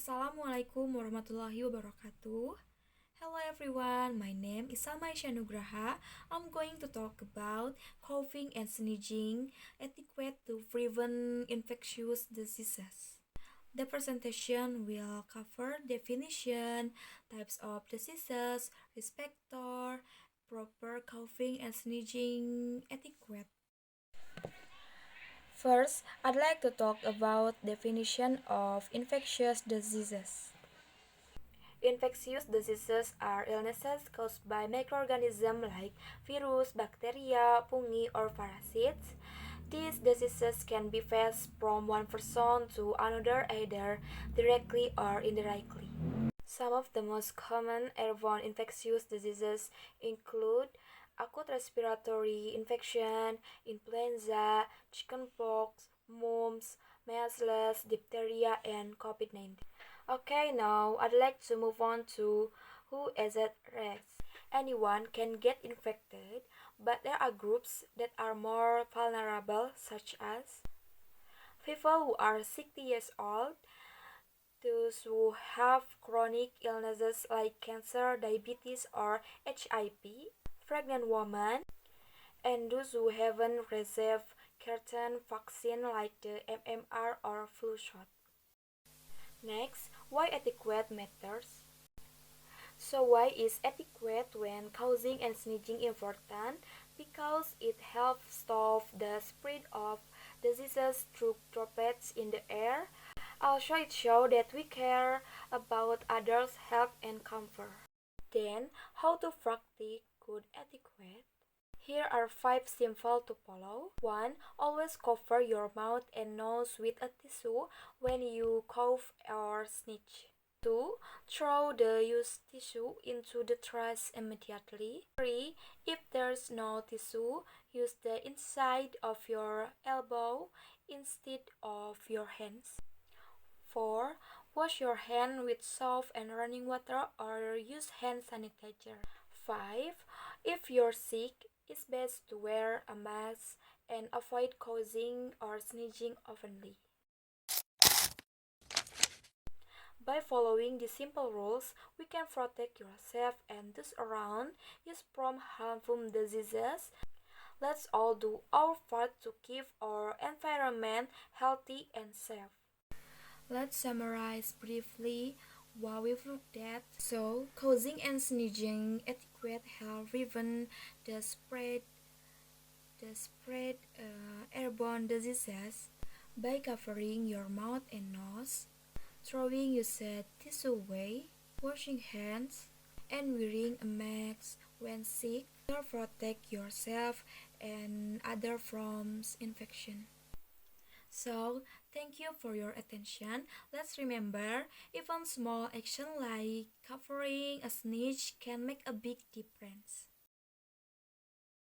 Assalamualaikum warahmatullahi wabarakatuh. Hello everyone, my name is Salma Isyanugraha. I'm going to talk about coughing and sneezing etiquette to prevent infectious diseases. The presentation will cover definition, types of diseases, risk factor, proper coughing and sneezing etiquette. First, I'd like to talk about definition of infectious diseases. Infectious diseases are illnesses caused by microorganisms like virus, bacteria, fungi, or parasites. These diseases can be passed from one person to another either directly or indirectly. Some of the most common airborne infectious diseases include acute respiratory infection, influenza, chickenpox, mumps, measles, diphtheria, and COVID-19. Okay, now I'd like to move on to who is at risk. Anyone can get infected, but there are groups that are more vulnerable, such as people who are 60 years old, those who have chronic illnesses like cancer, diabetes, or HIV, pregnant women, and those who haven't received certain vaccine like the MMR or flu shot. Next, why etiquette matters? So why is etiquette when coughing and sneezing important? Because it helps stop the spread of diseases through droplets in the air. Also, it shows that we care about others' health and comfort. Then, how to practice good etiquette? Here are 5 simple to follow. 1. Always cover your mouth and nose with a tissue when you cough or sneeze. 2. Throw the used tissue into the trash immediately. 3. If there's no tissue, use the inside of your elbow instead of your hands. 4. Wash your hand with soap and running water or use hand sanitizer. 5. If you're sick, it's best to wear a mask and avoid coughing or sneezing openly. By following these simple rules, we can protect yourself and those around you from harmful diseases. Let's all do our part to keep our environment healthy and safe. Let's summarize briefly what we've looked at. So, coughing and sneezing etiquette help prevent the spread airborne diseases by covering your mouth and nose, throwing used tissue away, washing hands, and wearing a mask when sick to protect yourself and others from infection. So, thank you for your attention. Let's remember, even small action like covering a sneeze can make a big difference.